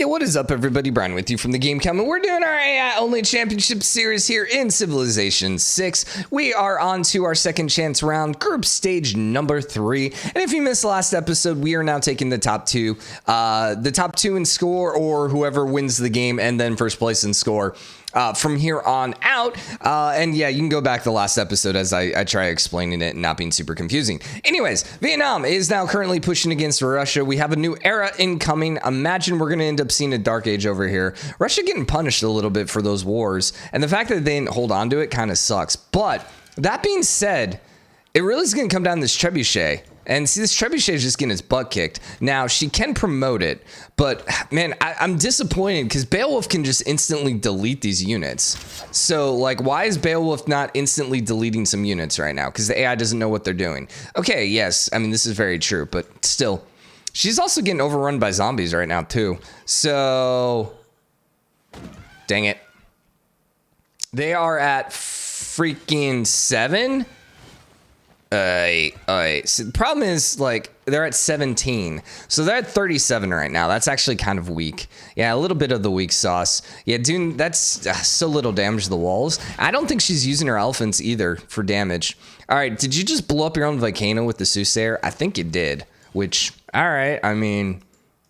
Hey, what is up, everybody? Brian with you from the Game Cam, and we're doing our AI-only championship series here in Civilization 6. We are on to our second chance round, group stage number 3. And if you missed the last episode, we are now taking the top two in score, or whoever wins the game, and then first place in score. From here on out, and yeah, you can go back to the last episode as I try explaining it and not being super confusing. Anyways, Vietnam is now currently pushing against Russia. We have a new era incoming. Imagine we're going to end up seeing a dark age over here. Russia getting punished a little bit for those wars, and the fact that they didn't hold on to it kind of sucks. But that being said, it really is going to come down to this trebuchet. And see, this trebuchet is just getting its butt kicked. Now, she can promote it, but man, I'm disappointed because Beowulf can just instantly delete these units. So, like, why is Beowulf not instantly deleting some units right now? Because the AI doesn't know what they're doing. Okay, yes, I mean, this is very true, but still. She's also getting overrun by zombies right now, too. So, dang it. They are at freaking 7? So the problem is, like, they're at 17. So they're at 37 right now. That's actually kind of weak. Yeah, a little bit of the weak sauce. Yeah, dude, that's so little damage to the walls. I don't think she's using her elephants either for damage. All right, did you just blow up your own volcano with the soothsayer? I think you did, which, all right, I mean,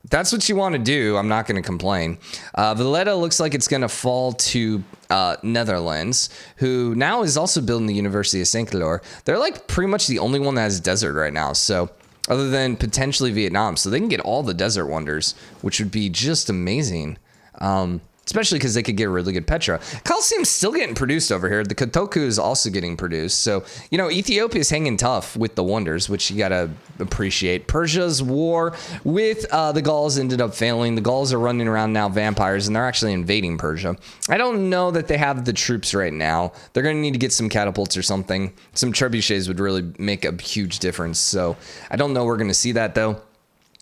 that's what you want to do. I'm not going to complain. Valletta looks like it's going to fall to Netherlands, who now is also building the University of St. Cloud. They're like pretty much the only one that has desert right now. So other than potentially Vietnam, so they can get all the desert wonders, which would be just amazing. Especially because they could get really good Petra. Coliseum's still getting produced over here. The Kotoku is also getting produced. So, you know, Ethiopia is hanging tough with the wonders, which you got to appreciate. Persia's war with the Gauls ended up failing. The Gauls are running around now vampires, and they're actually invading Persia. I don't know that they have the troops right now. They're going to need to get some catapults or something. Some trebuchets would really make a huge difference. So I don't know we're going to see that, though.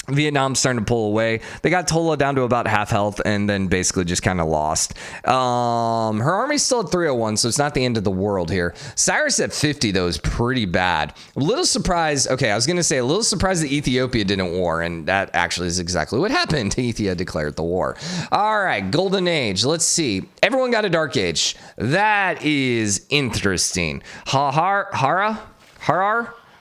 Vietnam's starting to pull away. They got Tola down to about half health and then basically just kind of lost. Her army's still at 301, so it's not the end of the world here. Cyrus at 50, though, is pretty bad. A little surprised. Okay, I was going to say a little surprised that Ethiopia didn't war, and that actually is exactly what happened. Ethiopia declared the war. All right, Golden Age. Let's see. Everyone got a Dark Age. That is interesting. Harar?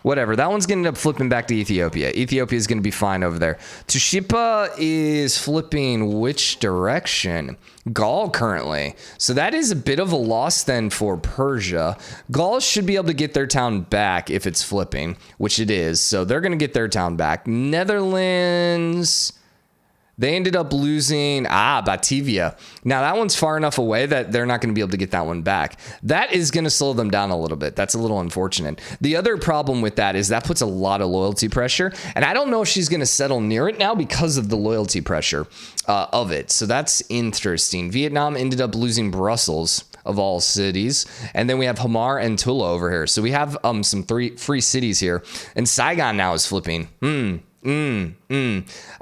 Whatever. That one's going to end up flipping back to Ethiopia. Ethiopia is going to be fine over there. Tushipa is flipping which direction? Gaul currently. So that is a bit of a loss then for Persia. Gaul should be able to get their town back if it's flipping, which it is. So they're going to get their town back. Netherlands... They ended up losing, Batavia. Now, that one's far enough away that they're not going to be able to get that one back. That is going to slow them down a little bit. That's a little unfortunate. The other problem with that is that puts a lot of loyalty pressure, and I don't know if she's going to settle near it now because of the loyalty pressure of it. So that's interesting. Vietnam ended up losing Brussels, of all cities, and then we have Hamar and Tula over here. So we have some free cities here, and Saigon now is flipping.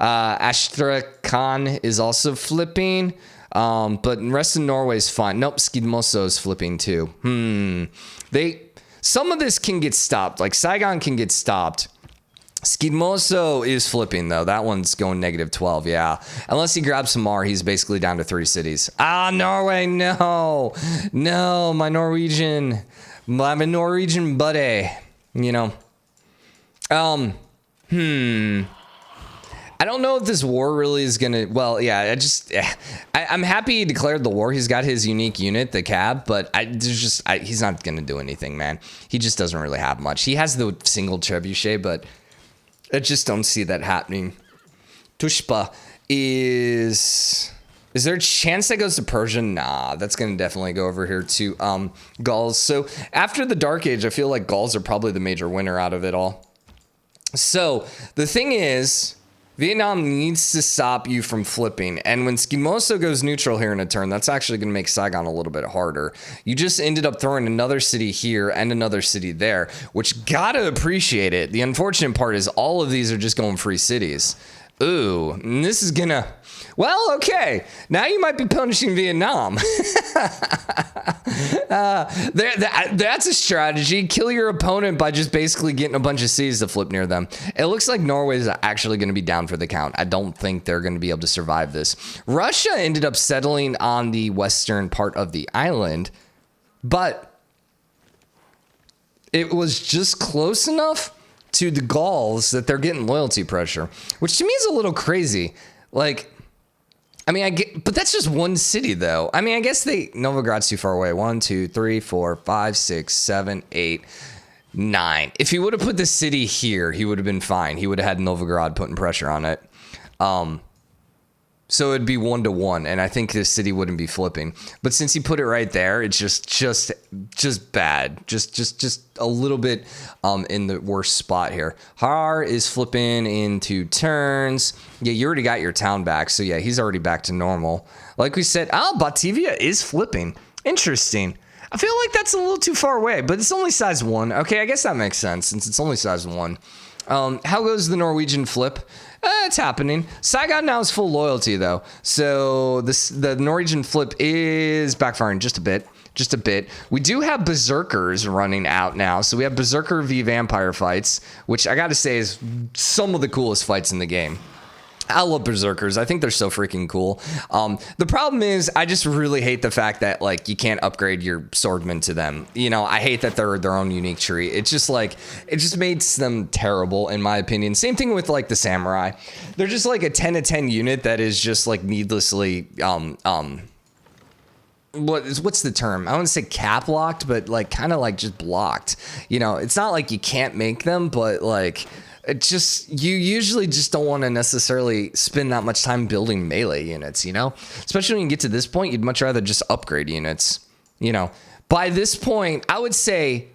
Astrakhan is also flipping, but the rest of Norway is fine. Nope, Skidmoso is flipping too. Some of this can get stopped. Like Saigon can get stopped. Skidmoso is flipping though. That one's going negative 12. Yeah, unless he grabs Hamar, he's basically down to 3 cities. Norway, no, my Norwegian buddy. You know, I don't know if this war really is gonna. Well, yeah, I'm happy he declared the war. He's got his unique unit, the cab, but he's not gonna do anything, man. He just doesn't really have much. He has the single trebuchet, but I just don't see that happening. Tushpa is there a chance that goes to Persia? Nah, that's gonna definitely go over here to Gauls. So after the Dark Age, I feel like Gauls are probably the major winner out of it all. So the thing is, Vietnam needs to stop you from flipping. And when Skimoso goes neutral here in a turn, that's actually going to make Saigon a little bit harder. You just ended up throwing another city here and another city there, which gotta appreciate it. The unfortunate part is all of these are just going free cities. Ooh, and this is gonna... Well, okay. Now you might be punishing Vietnam. That's a strategy. Kill your opponent by just basically getting a bunch of cities to flip near them. It looks like Norway is actually going to be down for the count. I don't think they're going to be able to survive this. Russia ended up settling on the western part of the island, but it was just close enough to the Gauls that they're getting loyalty pressure, which to me is a little crazy. Like, I mean, I get, but that's just one city, though. I mean, I guess Novograd's too far away. 1, 2, 3, 4, 5, 6, 7, 8, 9. If he would have put the city here, he would have been fine. He would have had Novograd putting pressure on it. So it'd be 1-1, and I think this city wouldn't be flipping. But since he put it right there, it's just bad. Just a little bit in the worst spot here. Har is flipping in 2 turns. Yeah, you already got your town back, so yeah, he's already back to normal. Like we said, Batavia is flipping. Interesting. I feel like that's a little too far away, but it's only size 1. Okay, I guess that makes sense since it's only size 1. How goes the Norwegian flip? It's happening. Saigon now is full loyalty, though. So the Norwegian flip is backfiring just a bit. We do have Berserkers running out now. So we have Berserker v Vampire fights, which I got to say is some of the coolest fights in the game. I love Berserkers. I think they're so freaking cool. The problem is I just really hate the fact that like you can't upgrade your swordmen to them. You know, I hate that they're their own unique tree. It's just like, it just makes them terrible in my opinion. Same thing with like the samurai. They're just like a 10-10 unit that is just like needlessly, what's the term? I wouldn't say cap locked, but like kind of like just blocked. You know, it's not like you can't make them, but like, it just, you usually just don't want to necessarily spend that much time building melee units, you know? Especially when you get to this point, you'd much rather just upgrade units, you know? By this point, I would say,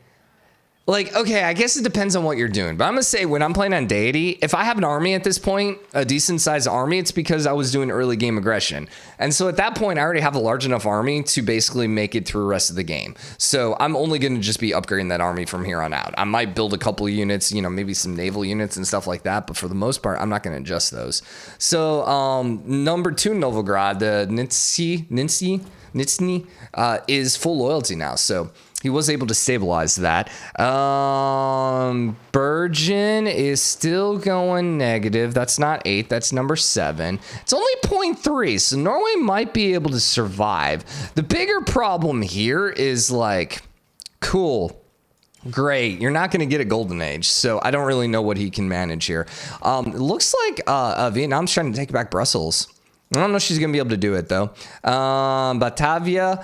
like, okay, I guess it depends on what you're doing. But I'm going to say when I'm playing on Deity, if I have an army at this point, a decent sized army, it's because I was doing early game aggression. And so at that point, I already have a large enough army to basically make it through the rest of the game. So I'm only going to just be upgrading that army from here on out. I might build a couple of units, you know, maybe some naval units and stuff like that. But for the most part, I'm not going to adjust those. So number 2 Novograd, the Nitsny, is full loyalty now. So he was able to stabilize that. Bergen is still going negative. That's not 8. That's number 7. It's only 0.3. So Norway might be able to survive. The bigger problem here is like, cool. Great. You're not going to get a golden age. So I don't really know what he can manage here. It looks like Vietnam's trying to take back Brussels. I don't know if she's going to be able to do it, though. Batavia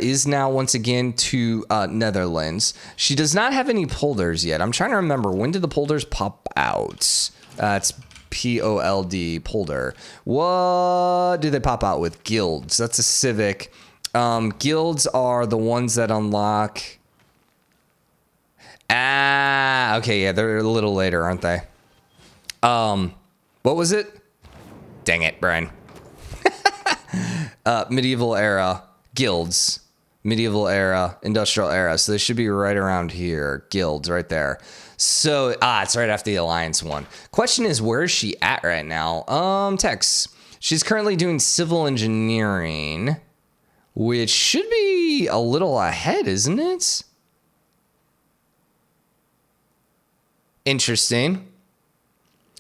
is now once again to Netherlands. She does not have any polders yet. I'm trying to remember, when did the polders pop out? It's POLD, polder. What do they pop out with? Guilds. That's a civic. Guilds are the ones that unlock... okay, yeah, they're a little later, aren't they? What was it? Dang it, Brian. Medieval era guilds, medieval era, industrial era. So they should be right around here. Guilds right there. So, it's right after the alliance one. Question is, where is she at right now? Tex. She's currently doing civil engineering, which should be a little ahead, isn't it? Interesting.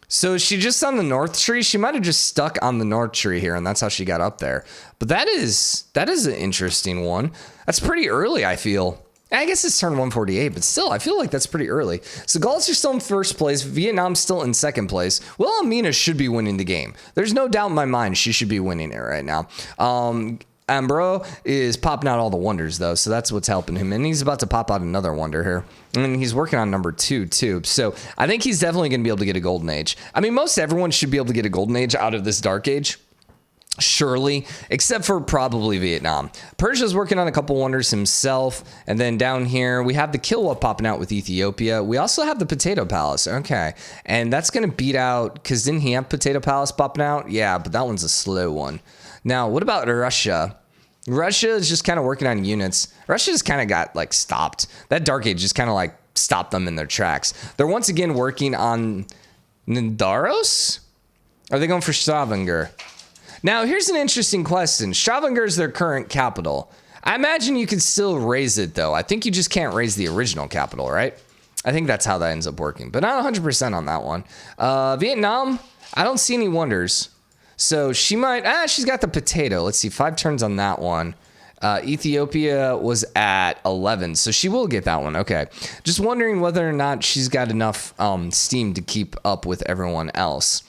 So she just on the north tree. She might have just stuck on the north tree here, and that's how she got up there. But that is an interesting one. That's pretty early, I feel. I guess it's turn 148, but still, I feel like that's pretty early. So Gauls are still in first place. Vietnam's still in second place. Wilhelmina should be winning the game. There's no doubt in my mind she should be winning it right now. Ambro is popping out all the wonders, though, so that's what's helping him. And he's about to pop out another wonder here. And he's working on number 2, too. So I think he's definitely going to be able to get a golden age. I mean, most everyone should be able to get a golden age out of this dark age. Surely, except for probably Vietnam. Persia's working on a couple wonders himself. And then down here, we have the Kilwa popping out with Ethiopia. We also have the Potato Palace. Okay. And that's going to beat out, because didn't he have Potato Palace popping out? Yeah, but that one's a slow one. Now, what about Russia? Russia is just kind of working on units. Russia just kind of got, like, stopped. That Dark Age just kind of, like, stopped them in their tracks. They're once again working on Nidaros? Are they going for Stavanger? Now, here's an interesting question. Stavanger is their current capital. I imagine you could still raise it, though. I think you just can't raise the original capital, right? I think that's how that ends up working, but not 100% on that one. Vietnam, I don't see any wonders. So she might, she's got the potato. Let's see, 5 turns on that one. Ethiopia was at 11, so she will get that one. Okay. Just wondering whether or not she's got enough steam to keep up with everyone else.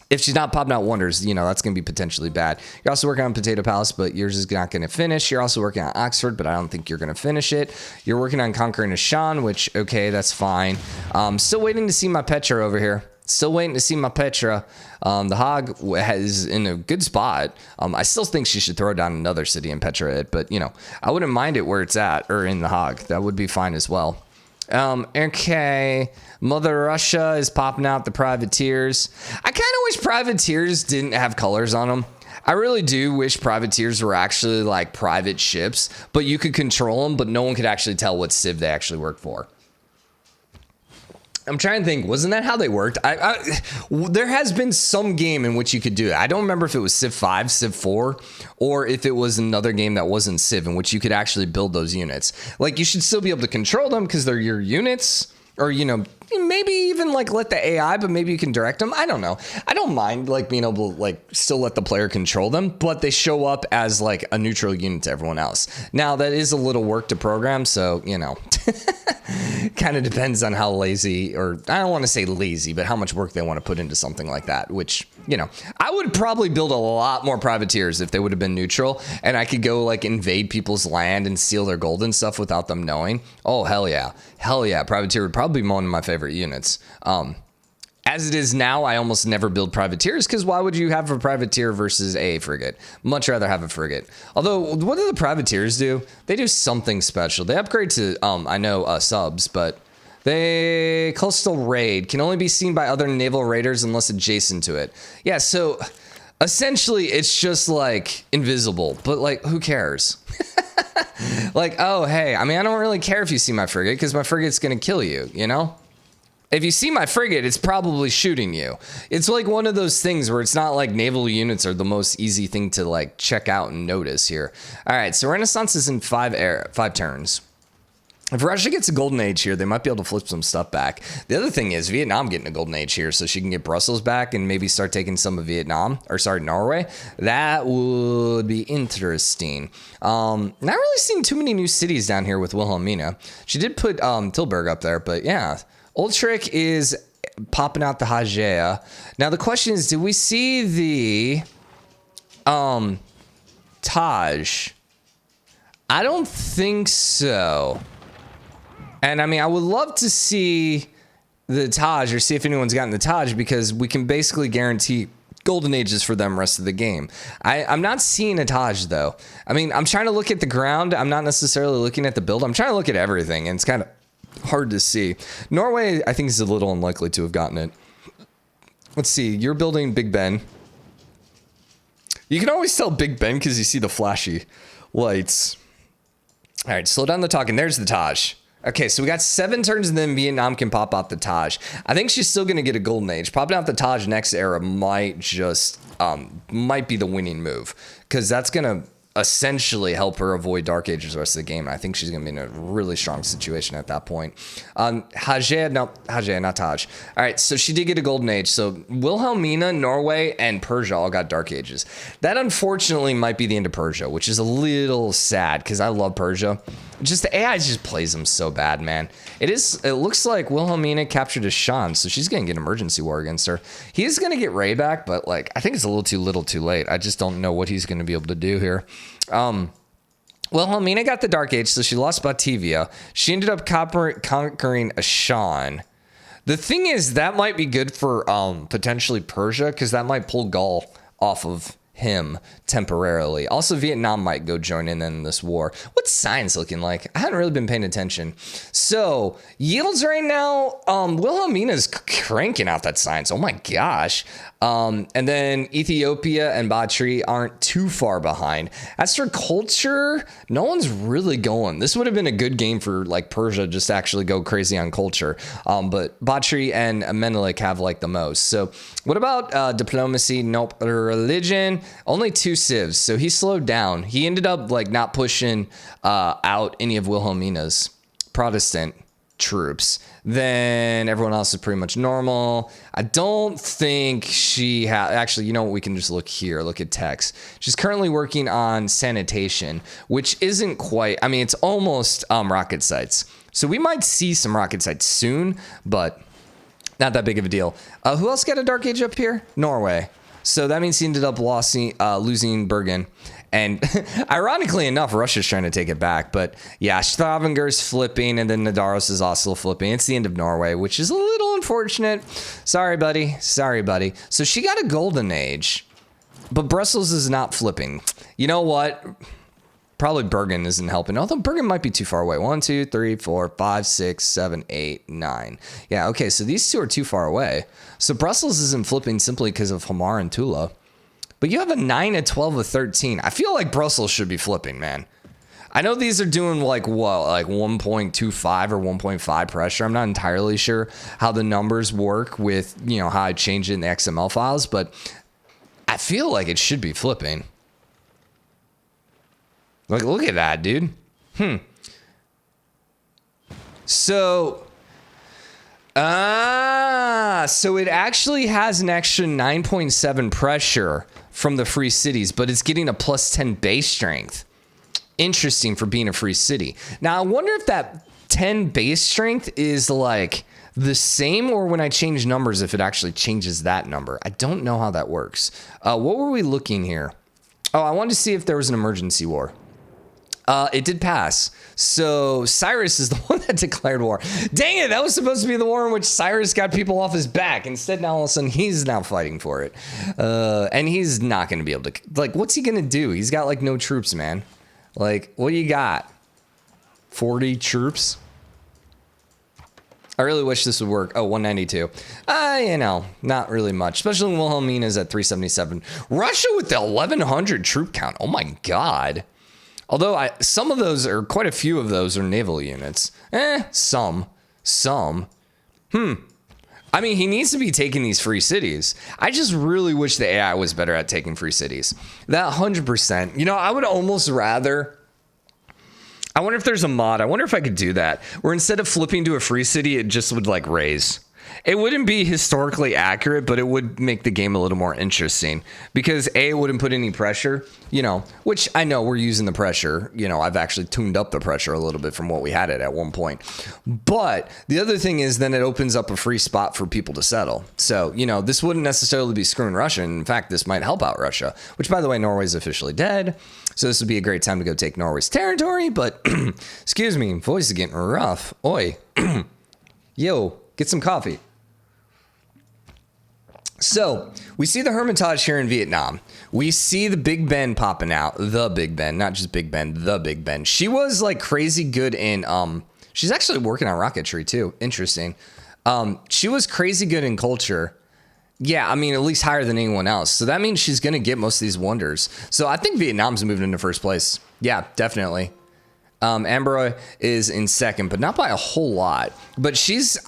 If she's not popping out wonders, that's going to be potentially bad. You're also working on Potato Palace, but yours is not going to finish. You're also working on Oxford, but I don't think you're going to finish it. You're working on conquering Ashan, which, okay, that's fine. Still waiting to see my Petra over here. Still waiting to see my Petra. The Hog is in a good spot. I still think she should throw down another city and Petra it, but, I wouldn't mind it where it's at, or in the Hog. That would be fine as well. Okay, Mother Russia is popping out the privateers. I kind of wish privateers didn't have colors on them. I really do wish privateers were actually like private ships, but you could control them, but no one could actually tell what civ they actually work for. I'm trying to think, wasn't that how they worked? There has been some game in which you could do it. I don't remember if it was Civ 5, Civ 4, or if it was another game that wasn't Civ in which you could actually build those units. Like, you should still be able to control them because they're your units, or, maybe even like let the AI, but maybe you can direct them. I don't know. I don't mind like being able to like still let the player control them, but they show up as like a neutral unit to everyone else. Now that is a little work to program, so kind of depends on how lazy, or I don't want to say lazy, but how much work they want to put into something like that, which, I would probably build a lot more privateers if they would have been neutral and I could go like invade people's land and steal their gold and stuff without them knowing. Oh, hell yeah. Hell yeah. Privateer would probably be one of my favorite units. As it is now, I almost never build privateers because why would you have a privateer versus a frigate? Much rather have a frigate. Although, what do the privateers do? They do something special. They upgrade to, subs, but they coastal raid can only be seen by other naval raiders unless adjacent to it. Yeah, so essentially it's just like invisible, but like who cares? Like, oh, hey, I don't really care if you see my frigate because my frigate's going to kill you, If you see my frigate, it's probably shooting you. It's like one of those things where it's not like naval units are the most easy thing to like check out and notice here. All right, so Renaissance is in 5 turns. If Russia gets a golden age here, they might be able to flip some stuff back. The other thing is Vietnam getting a golden age here, so she can get Brussels back and maybe start taking some of Norway. That would be interesting. Not really seeing too many new cities down here with Wilhelmina. She did put Tilburg up there, but yeah. Ultrich is popping out the Hagea. Now the question is, do we see the Taj? I don't think so. And I would love to see the Taj or see if anyone's gotten the Taj because we can basically guarantee golden ages for them rest of the game. I'm not seeing a Taj though. I'm trying to look at the ground. I'm not necessarily looking at the build. I'm trying to look at everything and it's kind of hard to see. Norway, I think, is a little unlikely to have gotten it. Let's see. You're building Big Ben. You can always tell Big Ben because you see the flashy lights. All right, slow down the talking. There's the Taj. Okay, so we got 7 turns and then Vietnam can pop out the Taj. I think she's still going to get a golden age. Popping out the Taj next era might just, might be the winning move. Because that's going to essentially help her avoid Dark Ages the rest of the game. And I think she's going to be in a really strong situation at that point. Hagea, not Taj. All right, so she did get a golden age. So Wilhelmina, Norway, and Persia all got Dark Ages. That unfortunately might be the end of Persia, which is a little sad because I love Persia. Just the AI just plays them so bad, man. It looks like Wilhelmina captured Ashan, so she's going to get emergency war against her. He is going to get Ray back, but like I think it's a little too late. I just don't know what he's going to be able to do here. Wilhelmina got the Dark Age, so she lost Batavia. She ended up conquering Ashan. The thing is, that might be good for potentially Persia, because that might pull Gaul off of him temporarily. Also, Vietnam might go join in this war. What's science looking like? I haven't really been paying attention. So, yields right now, Wilhelmina's cranking out that science. Oh my gosh. And then Ethiopia and Bà Tri aren't too far behind. As for culture, no one's really going. This would have been a good game for like Persia just to actually go crazy on culture. But Bà Tri and Menelik have like the most. So what about diplomacy? Nope. Religion. only 2 civs. So he slowed down. He ended up like not pushing out any of Wilhelmina's Protestant troops. Then everyone else is pretty much normal. I don't think she actually, you know what, we can just look here, look at text. She's currently working on sanitation, which isn't quite, I mean, it's almost rocket sites. So we might see some rocket sites soon, but not that big of a deal. Who else got a dark age up here? Norway. So that means he ended up losing Bergen. And ironically enough, Russia's trying to take it back. But yeah, Stavanger's flipping, and then Nidaros is also flipping. It's the end of Norway, which is a little unfortunate. Sorry, buddy. Sorry, buddy. So she got a golden age, but Brussels is not flipping. You know what? Probably Bergen isn't helping, although Bergen might be too far away. 1, 2, 3, 4, 5, 6, 7, 8, 9. Yeah, okay, so these two are too far away. So Brussels isn't flipping simply because of Hamar and Tula. But you have a 9, a 12, a 13. I feel like Brussels should be flipping, man. I know these are doing like what, like 1.25 or 1.5 pressure. I'm not entirely sure how the numbers work with, you know, how I change it in the XML files, but I feel like it should be flipping. Like, look at that, dude. So it actually has an extra 9.7 pressure from the free cities, but it's getting a plus 10 base strength. Interesting for being a free city. Now, I wonder if that 10 base strength is like the same, or when I change numbers, if it actually changes that number. I don't know how that works. What were we looking here? Oh, I wanted to see if there was an emergency war. It did pass. So Cyrus is the one that declared war. Dang it, that was supposed to be the war in which Cyrus got people off his back. Instead, now all of a sudden, he's now fighting for it. And he's not going to be able to... Like, what's he going to do? He's got, like, no troops, man. Like, what do you got? 40 troops? I really wish this would work. Oh, 192. You know, not really much. Especially when Wilhelmina's at 377. Russia with the 1,100 troop count. Oh, my God. Although some of those, or quite a few of those, are naval units. Some. I mean, he needs to be taking these free cities. I just really wish the AI was better at taking free cities. That 100%. You know, I would almost rather... I wonder if there's a mod. I wonder if I could do that, where instead of flipping to a free city, it just would, like, raise. It wouldn't be historically accurate, but it would make the game a little more interesting, because A, it wouldn't put any pressure, you know, which I know we're using the pressure. You know, I've actually tuned up the pressure a little bit from what we had it at one point. But the other thing is then it opens up a free spot for people to settle. So, you know, this wouldn't necessarily be screwing Russia. In fact, this might help out Russia, which, by the way, Norway's officially dead. So this would be a great time to go take Norway's territory. But, excuse me, voice is getting rough. Oi. Yo, get some coffee. So we see the Hermitage here in Vietnam. We see the Big Ben popping out. The Big Ben, not just Big Ben, the Big Ben. She was like crazy good in, she's actually working on rocketry too. Interesting. She was crazy good in culture. Yeah, I mean, at least higher than anyone else. So that means she's going to get most of these wonders. So I think Vietnam's moving into first place. Yeah, definitely. Amber is in second, but not by a whole lot. But she's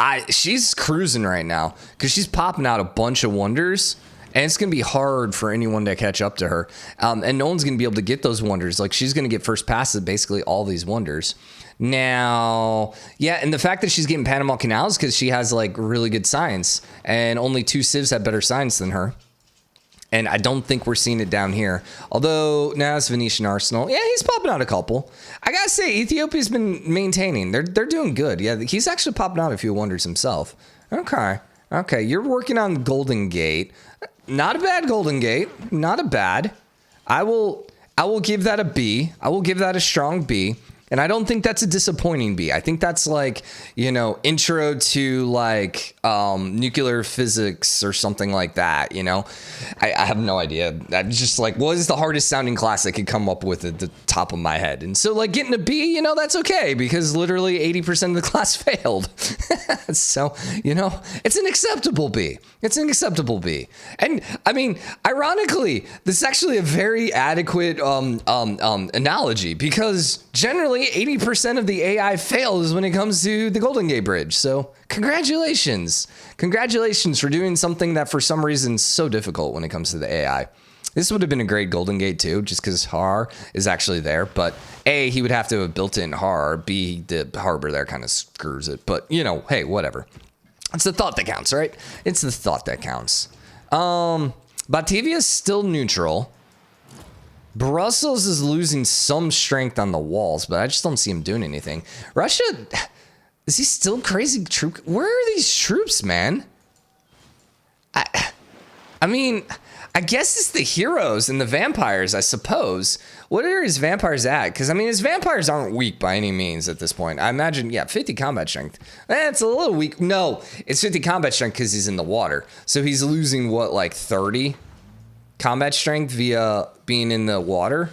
cruising right now because she's popping out a bunch of wonders, and it's going to be hard for anyone to catch up to her. And no one's going to be able to get those wonders. Like, she's going to get first pass at basically all these wonders. Now, yeah, and the fact that she's getting Panama Canals because she has like really good science, and only 2 civs have better science than her. And I don't think we're seeing it down here. Although, now it's Venetian Arsenal. Yeah, he's popping out a couple. I gotta say, Ethiopia's been maintaining. They're doing good. Yeah, he's actually popping out a few wonders himself. Okay, you're working on Golden Gate. Not a bad Golden Gate. Not a bad. I will give that a B. I will give that a strong B. And I don't think that's a disappointing B. I think that's like, you know, intro to like nuclear physics or something like that, you know? I have no idea. I'm just like, what is the hardest sounding class I could come up with at the top of my head? And so like getting a B, you know, that's okay because literally 80% of the class failed. So, you know, it's an acceptable B. It's an acceptable B. And I mean, ironically, this is actually a very adequate analogy because generally 80% of the AI fails when it comes to the Golden Gate Bridge. So congratulations. Congratulations for doing something that for some reason is so difficult when it comes to the AI. This would have been a great Golden Gate too, just because Har is actually there. But A, he would have to have built in Har. B, the harbor there kind of screws it. But, you know, hey, whatever. It's the thought that counts, right? It's the thought that counts. Batavia is still neutral. Brussels is losing some strength on the walls, but I just don't see him doing anything. Russia, is he still crazy troop? Where are these troops, man? I mean, I guess it's the heroes and the vampires, I suppose. What are his vampires at? Because, I mean, his vampires aren't weak by any means at this point. I imagine, yeah, 50 combat strength. It's a little weak. No, it's 50 combat strength because he's in the water. So he's losing, what, like 30 combat strength via being in the water?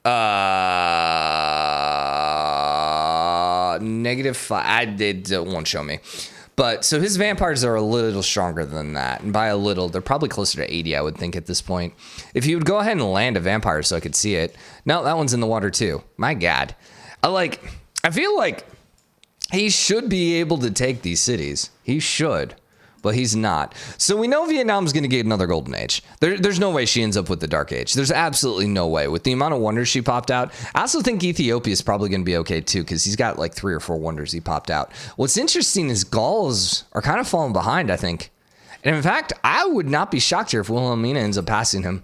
-5. It won't show me. But so his vampires are a little stronger than that. And by a little, they're probably closer to 80, I would think, at this point. If he would go ahead and land a vampire so I could see it. No, that one's in the water too. My God. I feel like he should be able to take these cities. He should. But he's not. So we know Vietnam's going to get another golden age. There's no way she ends up with the dark age. There's absolutely no way. With the amount of wonders she popped out, I also think Ethiopia is probably going to be okay too, because he's got like 3 or 4 wonders he popped out. What's interesting is Gauls are kind of falling behind, I think. And in fact, I would not be shocked here if Wilhelmina ends up passing him.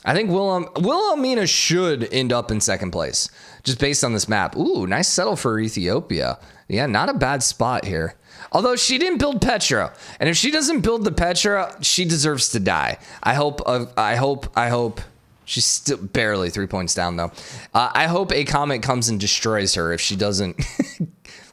I think Wilhelmina should end up in second place, just based on this map. Ooh, nice settle for Ethiopia. Yeah, not a bad spot here. Although she didn't build Petra, and if she doesn't build the Petra, she deserves to die. I hope. She's still barely 3 points down though. I hope a comet comes and destroys her if she doesn't.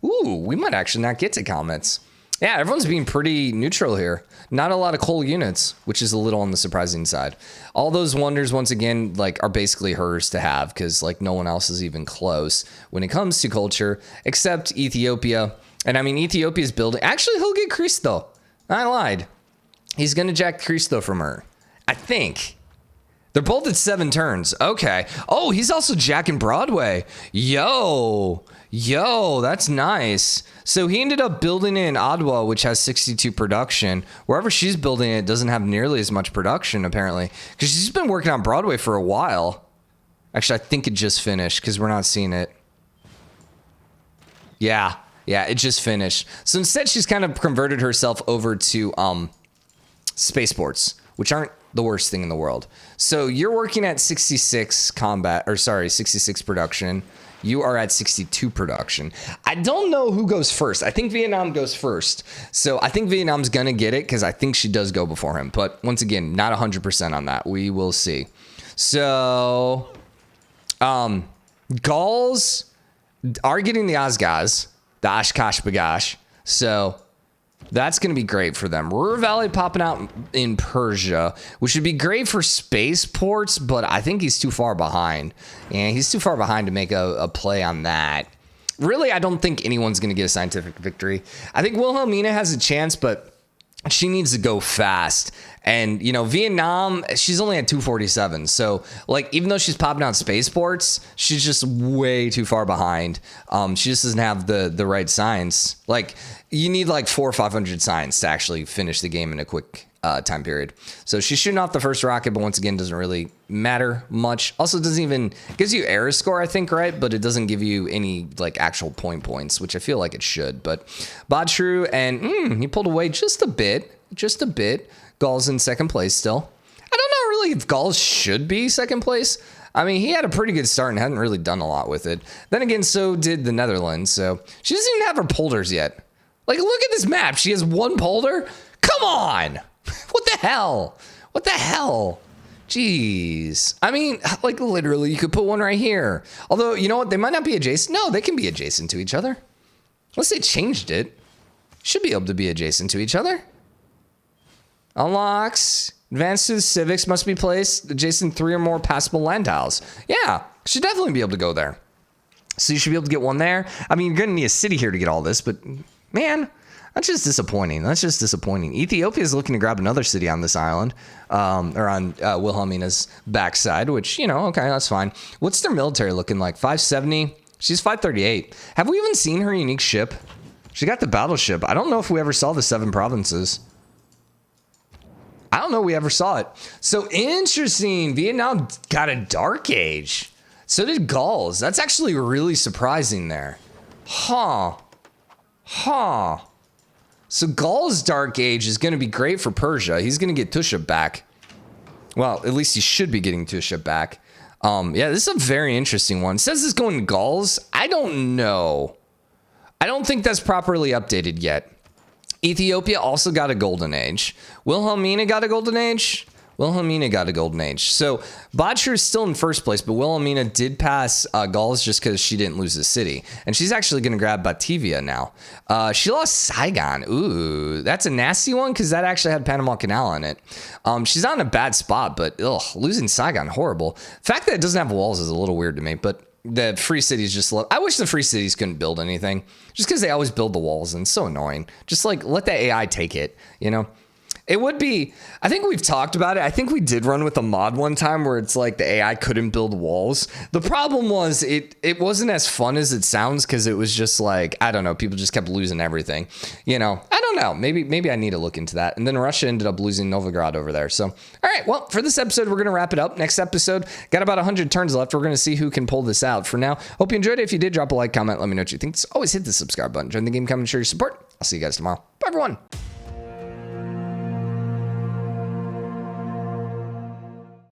Ooh, we might actually not get to comets. Yeah, everyone's being pretty neutral here. Not a lot of coal units, which is a little on the surprising side. All those wonders, once again, like are basically hers to have because like no one else is even close when it comes to culture except Ethiopia. And I mean, Ethiopia's building. Actually, he'll get Christo. I lied. He's going to jack Christo from her. I think. They're both at 7 turns. Okay. Oh, he's also jacking Broadway. Yo, that's nice. So he ended up building it in Adwa, which has 62 production. Wherever she's building it doesn't have nearly as much production, apparently. Because she's been working on Broadway for a while. Actually, I think it just finished because we're not seeing it. Yeah, it just finished. So instead, she's kind of converted herself over to spaceports, which aren't the worst thing in the world. So you're working at 66 production. You are at 62 production. I don't know who goes first. I think Vietnam goes first. So I think Vietnam's going to get it because I think she does go before him. But once again, not 100% on that. We will see. So Gauls are getting the Azgaz, the Oshkosh Bagash. So that's going to be great for them. Ruhr Valley popping out in Persia, which would be great for spaceports, but I think he's too far behind. And he's too far behind to make a play on that. Really, I don't think anyone's going to get a scientific victory. I think Wilhelmina has a chance, but she needs to go fast. And, you know, Vietnam, she's only at 247. So, like, even though she's popping out spaceports, she's just way too far behind. She just doesn't have the right science. Like, you need like 400 or 500 science to actually finish the game in a quick time period. So she's shooting off the first rocket, but once again, doesn't really matter much. Also, doesn't even gives you error score, I think, right? But it doesn't give you any like actual points, which I feel like it should. But Batru and he pulled away just a bit. Gauls in second place still. I don't know really if Gauls should be second place. I mean, he had a pretty good start and hadn't really done a lot with it. Then again, so did the Netherlands. So she doesn't even have her polders yet. Like, look at this map. She has 1 polder. Come on. What the hell? Jeez. I mean, like, literally, you could put one right here. Although, you know what? They might not be adjacent. No, they can be adjacent to each other. Unless they changed it. Should be able to be adjacent to each other. Unlocks. Advanced to the civics must be placed adjacent 3 or more passable land tiles. Yeah, should definitely be able to go there. So you should be able to get one there. I mean, you're going to need a city here to get all this, but man, that's just disappointing. Ethiopia is looking to grab another city on this island, or on Wilhelmina's backside, which, you know, okay, that's fine. What's their military looking like? 570? She's 538. Have we even seen her unique ship? She got the battleship. I don't know if we ever saw the 7 provinces. I don't know we ever saw it. So interesting. Vietnam got a dark age. So did Gauls. That's actually really surprising there. Huh. So Gaul's dark age is going to be great for Persia. He's going to get Tusha back. Well, at least he should be getting Tusha back. Yeah, this is a very interesting one. It says it's going to Gauls. I don't know. I don't think that's properly updated yet. Ethiopia also got a golden age. Wilhelmina got a golden age. So Bà Tri is still in first place, but Wilhelmina did pass Gauls just because she didn't lose the city. And she's actually going to grab Batavia now. She lost Saigon. Ooh, that's a nasty one because that actually had Panama Canal in it. She's not in a bad spot, but losing Saigon, horrible. The fact that it doesn't have walls is a little weird to me, but the free cities just I wish the free cities couldn't build anything just because they always build the walls and it's so annoying. Just like let the AI take it, you know? It would be, I think we've talked about it. I think we did run with a mod one time where it's like the AI couldn't build walls. The problem was it wasn't as fun as it sounds because it was just like, I don't know, people just kept losing everything. You know, I don't know. Maybe I need to look into that. And then Russia ended up losing Novgorod over there. So, all right, well, for this episode, we're going to wrap it up. Next episode, got about 100 turns left. We're going to see who can pull this out. For now, hope you enjoyed it. If you did, drop a like, comment, let me know what you think. Just always hit the subscribe button. Join the game, comment, share your support. I'll see you guys tomorrow. Bye, everyone.